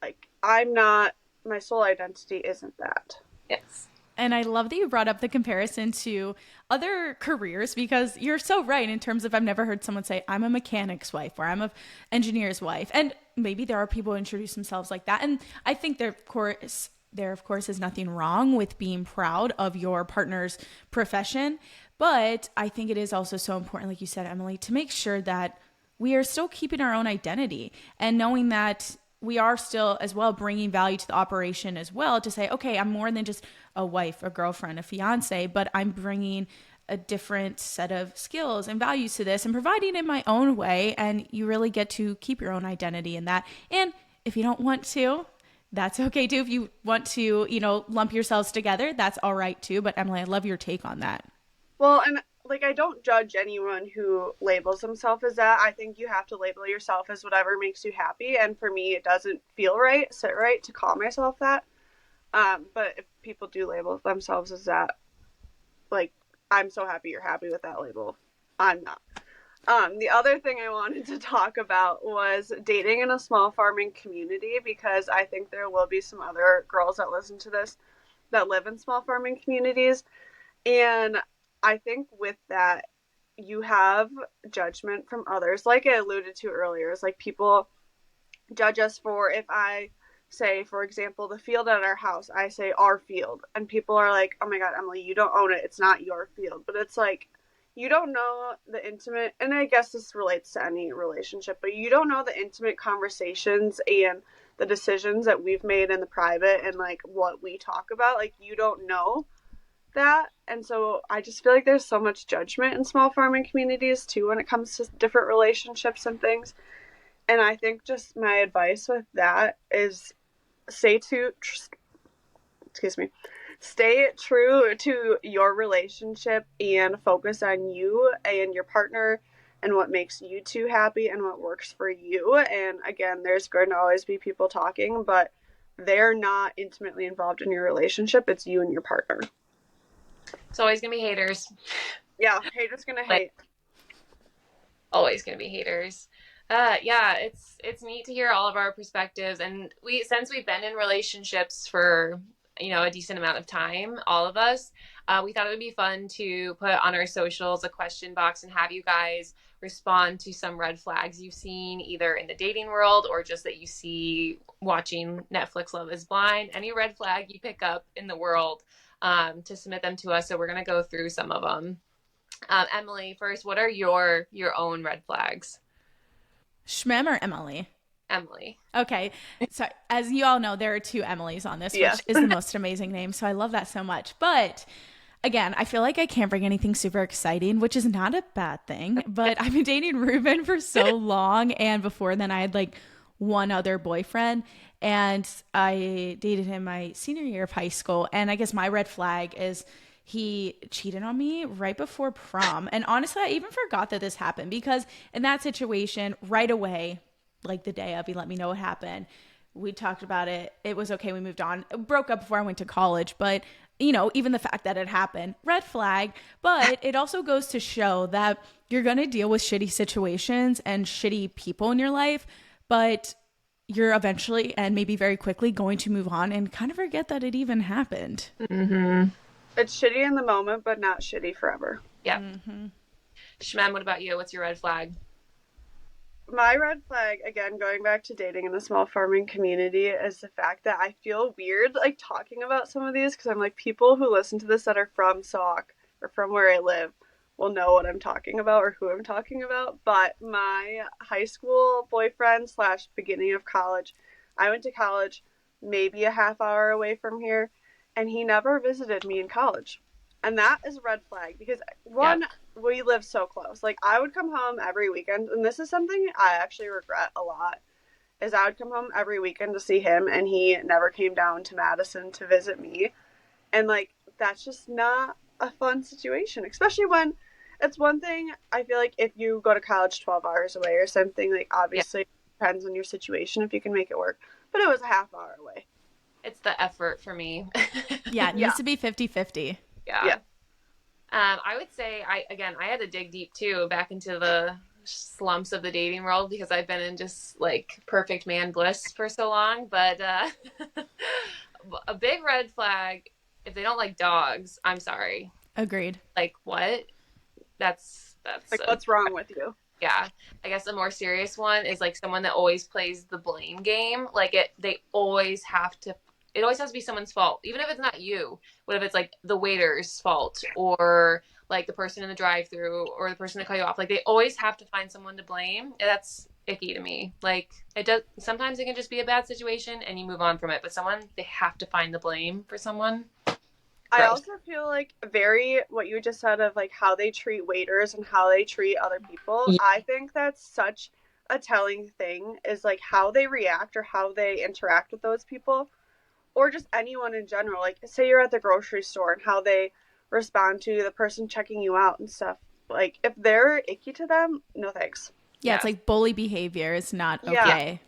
like I'm not, my sole identity isn't that. Yes. And I love that you brought up the comparison to other careers, because you're so right in terms of I've never heard someone say, I'm a mechanic's wife or I'm an engineer's wife. And maybe there are people who introduce themselves like that. And I think there of course is nothing wrong with being proud of your partner's profession. But I think it is also so important, like you said, Emily, to make sure that we are still keeping our own identity and knowing that we are still as well bringing value to the operation as well, to say, okay, I'm more than just a wife, a girlfriend, a fiance, but I'm bringing a different set of skills and values to this and providing in my own way. And you really get to keep your own identity in that. And if you don't want to, that's okay too. If you want to, lump yourselves together, that's all right too. But Emily, I love your take on that. Well, and like I don't judge anyone who labels themselves as that. I think you have to label yourself as whatever makes you happy, and for me it doesn't feel right, sit right to call myself that. But if people do label themselves as that, like, I'm so happy you're happy with that label. I'm not. The other thing I wanted to talk about was dating in a small farming community, because I think there will be some other girls that listen to this that live in small farming communities. And I think with that, you have judgment from others. Like I alluded to earlier, it's like people judge us for, if I say, for example, the field at our house, I say our field, and people are like, oh my God, Emily, you don't own it. It's not your field. But it's like, you don't know the intimate, and I guess this relates to any relationship, but you don't know the intimate conversations and the decisions that we've made in the private and like what we talk about. Like, you don't know that. And so I just feel like there's so much judgment in small farming communities too when it comes to different relationships and things. And I think just my advice with that is stay true to your relationship and focus on you and your partner and what makes you two happy and what works for you. And again, there's going to always be people talking, but they're not intimately involved in your relationship. It's you and your partner. It's always gonna be haters. Yeah, haters gonna hate. Always gonna be haters. Yeah, it's neat to hear all of our perspectives, and since we've been in relationships for a decent amount of time, all of us, we thought it would be fun to put on our socials a question box and have you guys respond to some red flags you've seen either in the dating world or just that you see watching Netflix Love is Blind. Any red flag you pick up in the world, to submit them to us. So we're going to go through some of them. Emily, first, what are your own red flags? Shmem or Emily? Emily. Okay. So as you all know, there are two Emilys on this, which is the most amazing name. So I love that so much. But again, I feel like I can't bring anything super exciting, which is not a bad thing. But I've been dating Ruben for so long. And before then, I had like one other boyfriend. And I dated him my senior year of high school. And I guess my red flag is he cheated on me right before prom. And honestly, I even forgot that this happened, because in that situation, right away, like the day of, he let me know what happened. We talked about it. It was okay. We moved on. It broke up before I went to college, but even the fact that it happened, red flag. But it also goes to show that you're going to deal with shitty situations and shitty people in your life, but you're eventually and maybe very quickly going to move on and kind of forget that it even happened. Mm-hmm. It's shitty in the moment, but not shitty forever. Yeah. Shmen, what about you? What's your red flag? My red flag, again, going back to dating in the small farming community, is the fact that I feel weird like talking about some of these because I'm like, people who listen to this that are from Sauk or from where I live will know what I'm talking about or who I'm talking about. But my high school boyfriend slash beginning of college, I went to college maybe a half hour away from here, and he never visited me in college. And that is a red flag because one, we live so close. Like, I would come home every weekend, and this is something I actually regret a lot, is I would come home every weekend to see him, and he never came down to Madison to visit me. And, like, that's just not a fun situation, especially when it's one thing, I feel like if you go to college 12 hours away or something, like, Yeah. obviously it depends on your situation if you can make it work. But it was a half hour away. It's the effort for me. Yeah, it Yeah. needs to be 50-50. Yeah. Yeah. I would say I had to dig deep too back into the slumps of the dating world because I've been in just like perfect man bliss for so long. But a big red flag if they don't like dogs. I'm sorry. Agreed. Like what? That's Like, what's wrong with you? yeah. I guess a more serious one is like someone that always plays the blame game. Like they always have to. It always has to be someone's fault, even if it's not you. What if it's like the waiter's fault or like the person in the drive-through or the person that cut you off? Like they always have to find someone to blame. That's icky to me. Like it does. Sometimes it can just be a bad situation and you move on from it. But they have to find the blame for someone. I Gross. also feel like very what you just said of like how they treat waiters and how they treat other people. Yeah. I think that's such a telling thing is like how they react or how they interact with those people or just anyone in general. Like say you're at the grocery store and how they respond to the person checking you out and stuff. Like if they're icky to them, no thanks. Yeah, Yeah. it's like bully behavior is not Yeah. okay.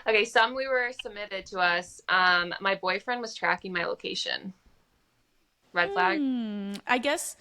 Okay, some we were submitted to us. My boyfriend was tracking my location. Red flag. I guess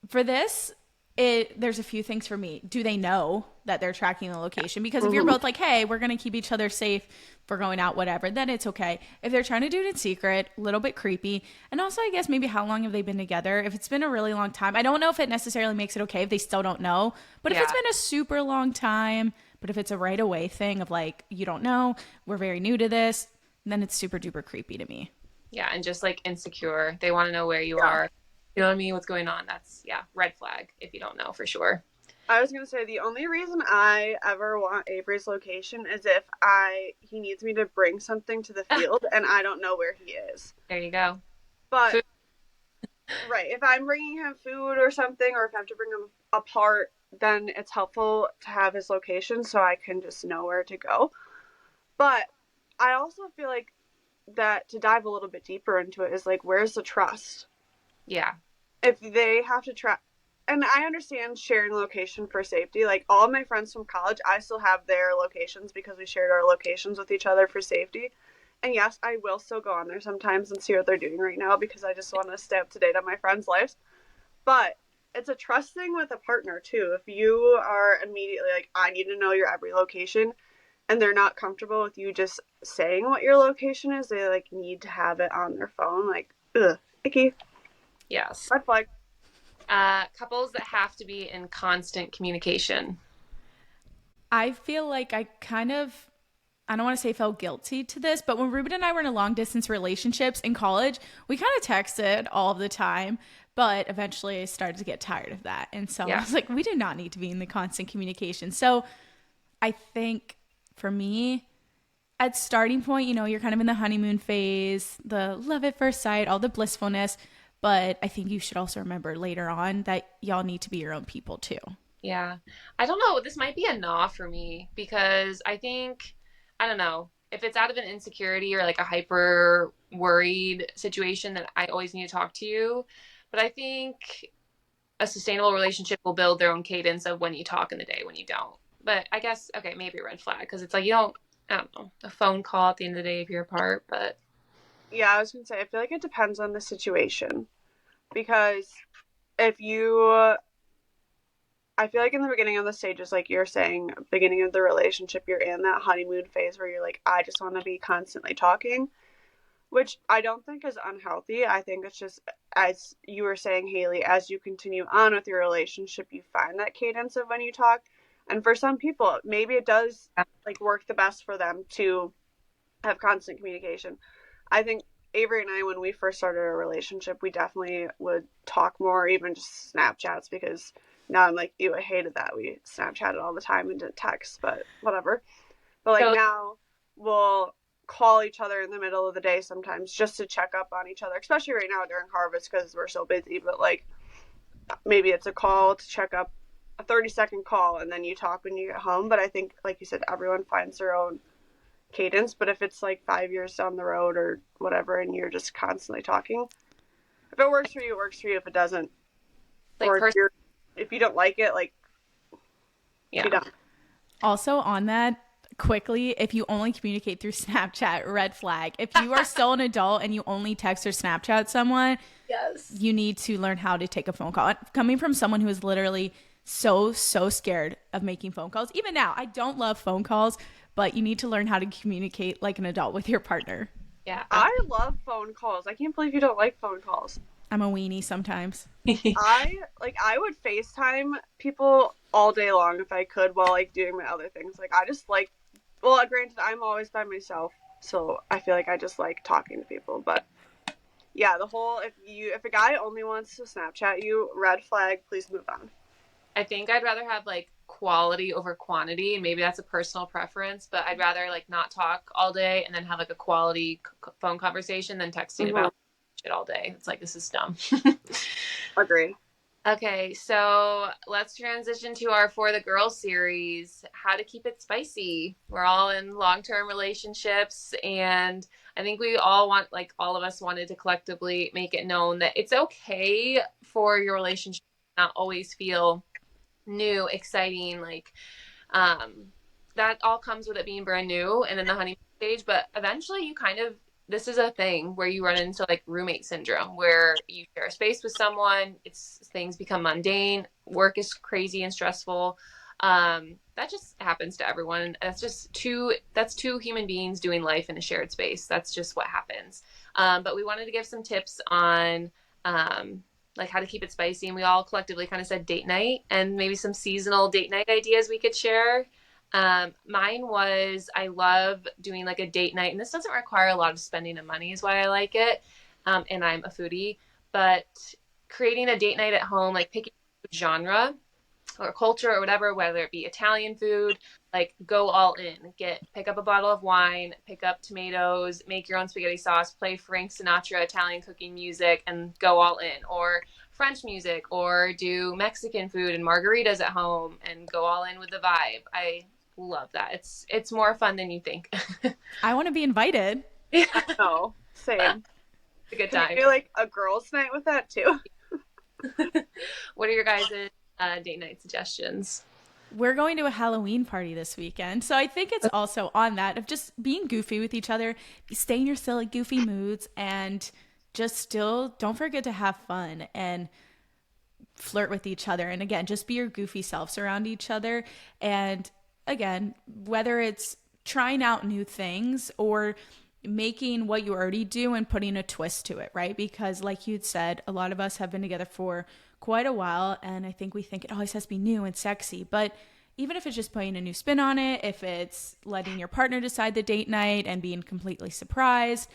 for this, there's a few things for me. Do they know that they're tracking the location? Because if you're both like, hey, we're going to keep each other safe for going out, whatever, then it's okay. If they're trying to do it in secret, a little bit creepy. And also, I guess maybe how long have they been together? If it's been a really long time, I don't know if it necessarily makes it okay if they still don't know. But if it's been a super long time, but if it's a right away thing of like, you don't know, we're very new to this, then it's super duper creepy to me. Yeah, and just like insecure. They want to know where you are. You know what I mean? What's going on? That's, red flag if you don't know for sure. I was going to say the only reason I ever want Avery's location is if he needs me to bring something to the field and I don't know where he is. There you go. But Food. right, if I'm bringing him food or something or if I have to bring him a part, then it's helpful to have his location so I can just know where to go. But I also feel like that to dive a little bit deeper into it is like, where's the trust? Yeah. If they have to track, and I understand sharing location for safety. Like all of my friends from college, I still have their locations because we shared our locations with each other for safety. And yes, I will still go on there sometimes and see what they're doing right now because I just want to stay up to date on my friends' lives. But it's a trust thing with a partner too. If you are immediately like, I need to know your every location, and they're not comfortable with you just saying what your location is, they like need to have it on their phone. Like, ugh, icky. Yes. Red flag. Couples that have to be in constant communication. I feel like I don't want to say felt guilty to this, but when Ruben and I were in a long distance relationships in college, we kind of texted all the time, but eventually I started to get tired of that. And so I was like, we do not need to be in the constant communication. So I think for me, at starting point, you're kind of in the honeymoon phase, the love at first sight, all the blissfulness. But I think you should also remember later on that y'all need to be your own people too. Yeah. I don't know. This might be a nah for me because I don't know, if it's out of an insecurity or like a hyper worried situation that I always need to talk to you. But I think a sustainable relationship will build their own cadence of when you talk in the day, when you don't. But I guess, okay, maybe a red flag because it's like I don't know, a phone call at the end of the day if you're apart, but Yeah, I was gonna say, I feel like it depends on the situation because if you, I feel like in the beginning of the stages, like you're saying, beginning of the relationship, you're in that honeymoon phase where you're like, I just want to be constantly talking, which I don't think is unhealthy. I think it's just, as you were saying, Haley, as you continue on with your relationship, you find that cadence of when you talk. And for some people, maybe it does like work the best for them to have constant communication. I think Avery and I, when we first started a relationship, we definitely would talk more, even just Snapchats, because now I'm like, ew, I hated that. We Snapchatted all the time and didn't text, but whatever. But like so now, we'll call each other in the middle of the day sometimes just to check up on each other, especially right now during harvest because we're so busy. But like maybe it's a call to check up, a 30-second call, and then you talk when you get home. But I think, like you said, everyone finds their own cadence. But if it's like 5 years down the road or whatever, and you're just constantly talking, if it works for you, it works for you. If it doesn't, like or if you don't like it, like be yeah. done. Also, on that, quickly, if you only communicate through Snapchat, red flag. If you are still an adult and you only text or Snapchat someone, Yes. you need to learn how to take a phone call. Coming from someone who is literally so scared of making phone calls, even now, I don't love phone calls, but you need to learn how to communicate like an adult with your partner. Yeah. I love phone calls. I can't believe you don't like phone calls. I'm a weenie sometimes. I would FaceTime people all day long if I could while like doing my other things. Like I just like, well, granted I'm always by myself, so I feel like I just like talking to people. But yeah, the whole, if a guy only wants to Snapchat you, red flag, please move on. I think I'd rather have like quality over quantity, and maybe that's a personal preference, but I'd rather like not talk all day and then have like a quality phone conversation than texting Mm-hmm. about shit all day. It's like, this is dumb. Agreed. Okay, so let's transition to our For the Girls series, how to keep it spicy. We're all in long-term relationships, and I think we all want, like all of us wanted to collectively make it known that it's okay for your relationship to not always feel new, exciting, like that all comes with it being brand new and in the honeymoon stage. But eventually, you kind of, this is a thing where you run into like roommate syndrome, where you share a space with someone, it's things become mundane, work is crazy and stressful. That just happens to everyone. That's two human beings doing life in a shared space. That's just what happens. But we wanted to give some tips on like how to keep it spicy, and we all collectively kind of said date night and maybe some seasonal date night ideas we could share. Mine was, I love doing like a date night, and this doesn't require a lot of spending of money is why I like it. And I'm a foodie, but creating a date night at home, like picking a genre or culture or whatever, whether it be Italian food, like go all in. Pick up a bottle of wine, pick up tomatoes, make your own spaghetti sauce, play Frank Sinatra Italian cooking music, and go all in. Or French music, or do Mexican food and margaritas at home and go all in with the vibe. I love that. It's more fun than you think. I want to be invited. Yeah. No, same. A good Can time. we do like a girls' night with that too? What are your guys' date night suggestions? We're going to a Halloween party this weekend. So I think it's also on that of just being goofy with each other, stay in your silly, goofy moods, and just still don't forget to have fun and flirt with each other. And again, just be your goofy selves around each other. And again, whether it's trying out new things or making what you already do and putting a twist to it, right? Because like you'd said, a lot of us have been together for quite a while, and I think we think it always has to be new and sexy. But even if it's just putting a new spin on it, if it's letting your partner decide the date night and being completely surprised,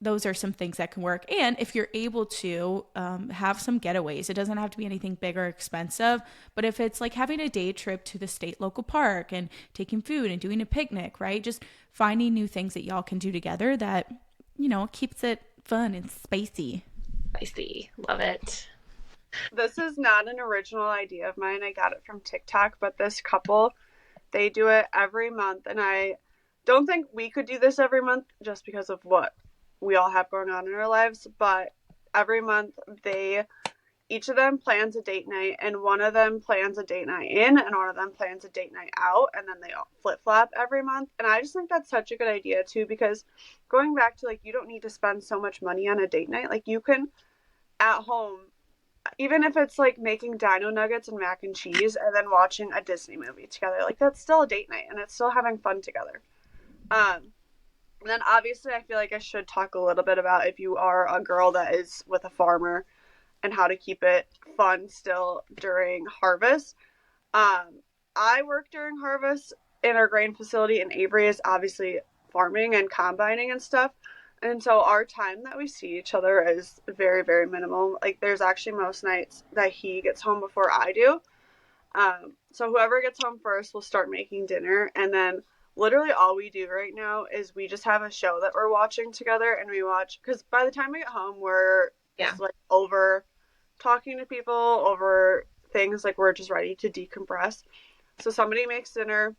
those are some things that can work. And if you're able to have some getaways, it doesn't have to be anything big or expensive, but if it's like having a day trip to the state local park and taking food and doing a picnic, right? Just finding new things that y'all can do together that, keeps it fun and spicy. Spicy. Love it. This is not an original idea of mine. I got it from TikTok, but this couple, they do it every month, and I don't think we could do this every month just because of what we all have going on in our lives, but every month they each of them plans a date night, and one of them plans a date night in, and one of them plans a date night out, and then they all flip flop every month. And I just think that's such a good idea too, because going back to like, you don't need to spend so much money on a date night. Like, you can at home, even if it's like making dino nuggets and mac and cheese and then watching a Disney movie together, like that's still a date night and it's still having fun together. And then obviously I feel like I should talk a little bit about if you are a girl that is with a farmer and how to keep it fun still during harvest. I work during harvest in our grain facility, and Avery is obviously farming and combining and stuff. And so our time that we see each other is very, very minimal. Like, there's actually most nights that he gets home before I do. So whoever gets home first will start making dinner. And then literally all we do right now is we just have a show that we're watching together, and we watch, because by the time we get home, we're just like over talking to people, over things, like we're just ready to decompress. So somebody makes dinner,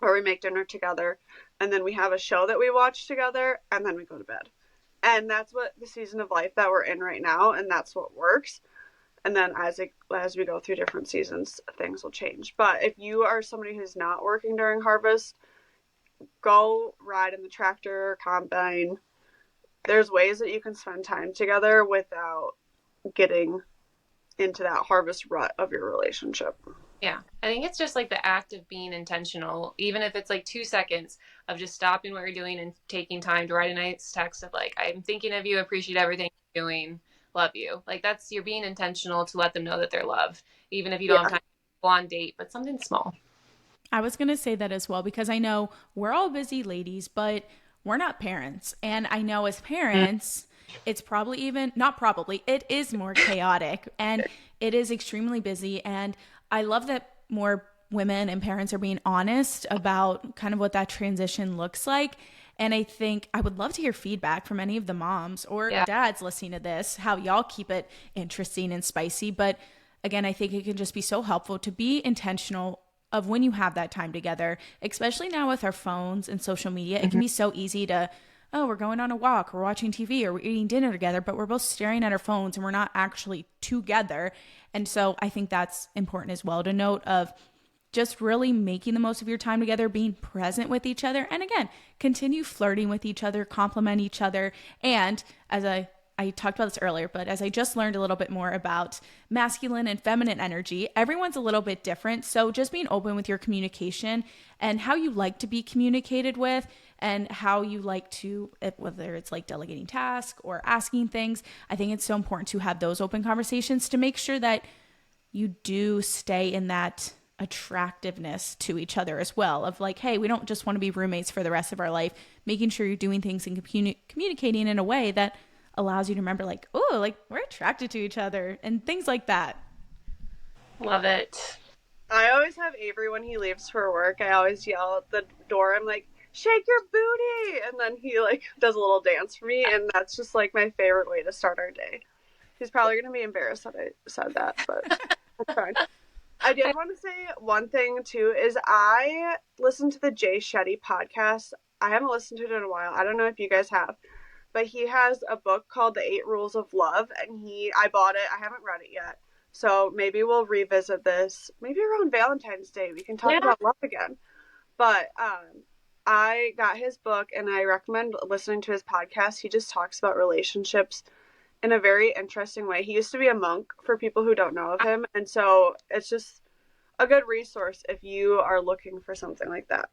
or we make dinner together, and then we have a show that we watch together, and then we go to bed. And that's what the season of life that we're in right now, and that's what works. And then as we go through different seasons, things will change. But if you are somebody who's not working during harvest, go ride in the tractor, combine. There's ways that you can spend time together without getting into that harvest rut of your relationship. Yeah, I think it's just like the act of being intentional, even if it's like 2 seconds of just stopping what you're doing and taking time to write a nice text of like, I'm thinking of you, appreciate everything you're doing, love you. Like, that's, you're being intentional to let them know that they're loved, even if you don't have time to go on date, but something small. I was going to say that as well, because I know we're all busy ladies, but we're not parents. And I know as parents, it's probably even, not probably, it is more chaotic and it is extremely busy. And I love that more women and parents are being honest about kind of what that transition looks like. And I think I would love to hear feedback from any of the moms or dads listening to this, how y'all keep it interesting and spicy. But again, I think it can just be so helpful to be intentional of when you have that time together, especially now with our phones and social media. It can be so easy to, oh, we're going on a walk, we're watching TV, or we're eating dinner together, but we're both staring at our phones and we're not actually together. And so I think that's important as well to note, of just really making the most of your time together, being present with each other. And again, continue flirting with each other, compliment each other. And as I talked about this earlier, but as I just learned a little bit more about masculine and feminine energy, everyone's a little bit different. So just being open with your communication and how you like to be communicated with, and how you like to, whether it's like delegating tasks or asking things, I think it's so important to have those open conversations to make sure that you do stay in that attractiveness to each other as well, of like, hey, we don't just want to be roommates for the rest of our life, making sure you're doing things and communicating in a way that allows you to remember like, oh, like we're attracted to each other and things like that. Love it. I always have Avery, when he leaves for work, I always yell at the door, I'm like, shake your booty, and then he like does a little dance for me, and that's just like my favorite way to start our day. He's probably going to be embarrassed that I said that, but that's fine. I did want to say one thing too, is I listened to the Jay Shetty podcast. I haven't listened to it in a while. I don't know if you guys have, but he has a book called The 8 Rules of Love, and I bought it. I haven't read it yet. So maybe we'll revisit this. Maybe around Valentine's Day we can talk about love again. But I got his book, and I recommend listening to his podcast. He just talks about relationships in a very interesting way. He used to be a monk, for people who don't know of him, and so it's just a good resource if you are looking for something like that.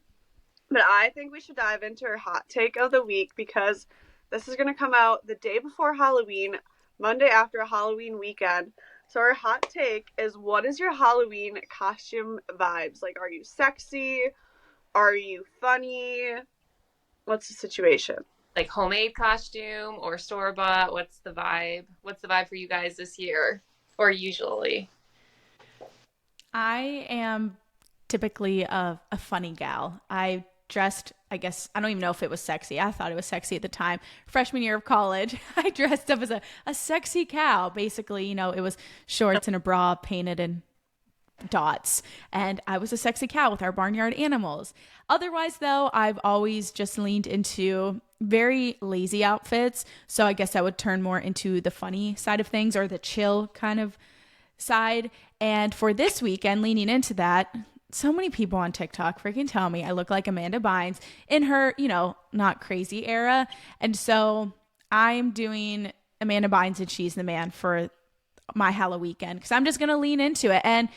But I think we should dive into our hot take of the week, because this is going to come out the day before Halloween, Monday after a Halloween weekend. So our hot take is, what is your Halloween costume vibes? Like, are you sexy? Are you funny? What's the situation? Like homemade costume or store-bought? What's the vibe? What's the vibe for you guys this year, or usually? I am typically a funny gal. I dressed, I guess, I don't even know if it was sexy. I thought it was sexy at the time. Freshman year of college, I dressed up as a sexy cow. Basically, it was shorts and a bra painted in dots. And I was a sexy cow with our barnyard animals. Otherwise, though, I've always just leaned into very lazy outfits. So I guess I would turn more into the funny side of things or the chill kind of side. And for this weekend, leaning into that, so many people on TikTok freaking tell me I look like Amanda Bynes in her, not crazy era. And so I'm doing Amanda Bynes and She's the Man for my Halloween weekend because I'm just going to lean into it. And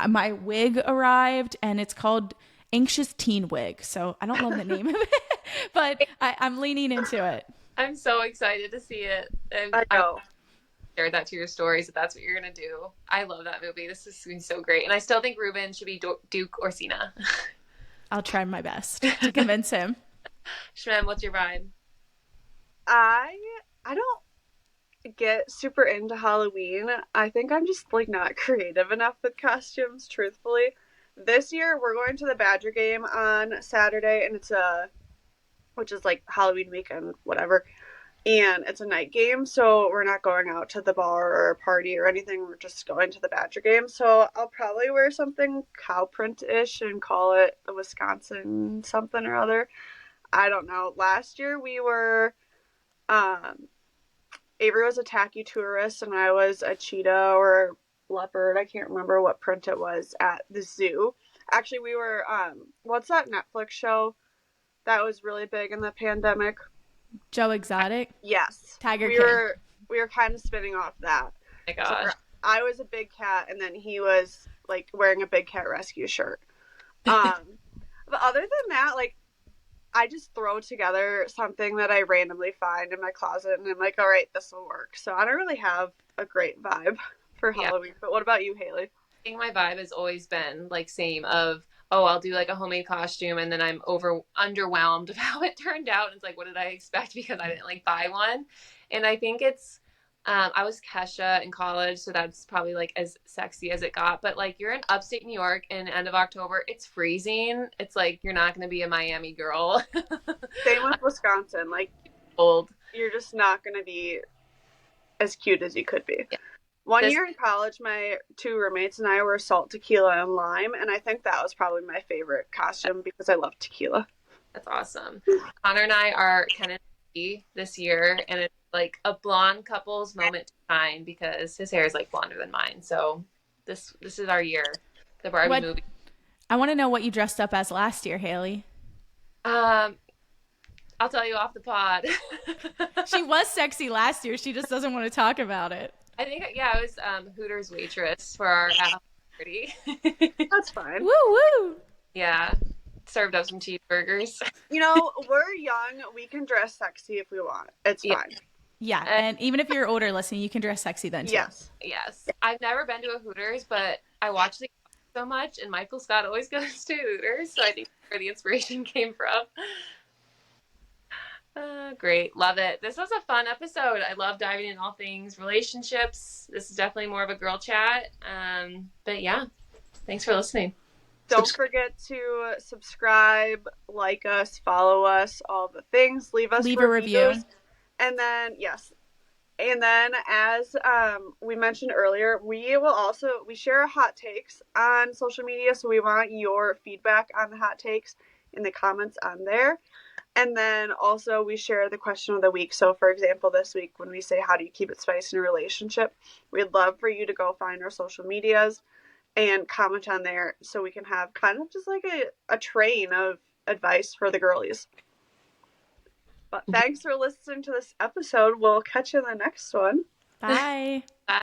my wig arrived and it's called Anxious Teen Wig. So I don't love the name of it, but I'm leaning into it. I'm so excited to see it. And I know. shared that to your stories that that's what you're going to do. I love that movie. This is going to be so great. And I still think Ruben should be Duke or Cena. I'll try my best to convince him. Shem, what's your vibe? I don't get super into Halloween. I think I'm just like not creative enough with costumes, truthfully. This year we're going to the Badger game on Saturday and which is like Halloween weekend, whatever. And it's a night game, so we're not going out to the bar or a party or anything. We're just going to the Badger game. So I'll probably wear something cow print-ish and call it the Wisconsin something or other. I don't know. Last year we were Avery was a tacky tourist and I was a cheetah or leopard. I can't remember what print it was at the zoo. Actually, we were what's that Netflix show that was really big in the pandemic? Joe Exotic? Yes. Tiger King. We were kind of spinning off that. Oh my gosh. So I was a big cat and then he was like wearing a big cat rescue shirt. But other than that, like I just throw together something that I randomly find in my closet and I'm like, all right, this will work. So I don't really have a great vibe for Halloween. But what about you, Haley? I think my vibe has always been like same of, oh, I'll do like a homemade costume and then I'm underwhelmed of how it turned out. And it's like, what did I expect? Because I didn't like buy one. And I think it's, I was Kesha in college, so that's probably like as sexy as it got. But like you're in upstate New York in end of October, it's freezing. It's like you're not going to be a Miami girl. Same with Wisconsin. Like Cold. you're just not going to be as cute as you could be. Yeah. One year in college, my two roommates and I were salt, tequila, and lime, and I think that was probably my favorite costume because I love tequila. That's awesome. Connor and I are kind of this year, and it's like a blonde couple's moment to shine because his hair is like blonder than mine. So this is our year, the Barbie movie. I want to know what you dressed up as last year, Haley. I'll tell you off the pod. She was sexy last year. She just doesn't want to talk about it. I think, I was Hooters waitress for our party. That's fine. Woo woo. Yeah, served up some cheeseburgers. We're young. We can dress sexy if we want. It's fine. Yeah, and even if you're older listening, you can dress sexy then too. Yes. I've never been to a Hooters, but I watch the so much, and Michael Scott always goes to Hooters, so I think that's where the inspiration came from. Great. Love it. This was a fun episode. I love diving in all things relationships. This is definitely more of a girl chat. But yeah, thanks for listening. Don't forget to subscribe, like us, follow us, all the things. Leave a review. And then, as we mentioned earlier, we share hot takes on social media. So we want your feedback on the hot takes in the comments on there. And then also we share the question of the week. So for example, this week when we say, how do you keep it spicy in a relationship? We'd love for you to go find our social medias and comment on there so we can have kind of just like a train of advice for the girlies. But thanks for listening to this episode. We'll catch you in the next one. Bye. Bye.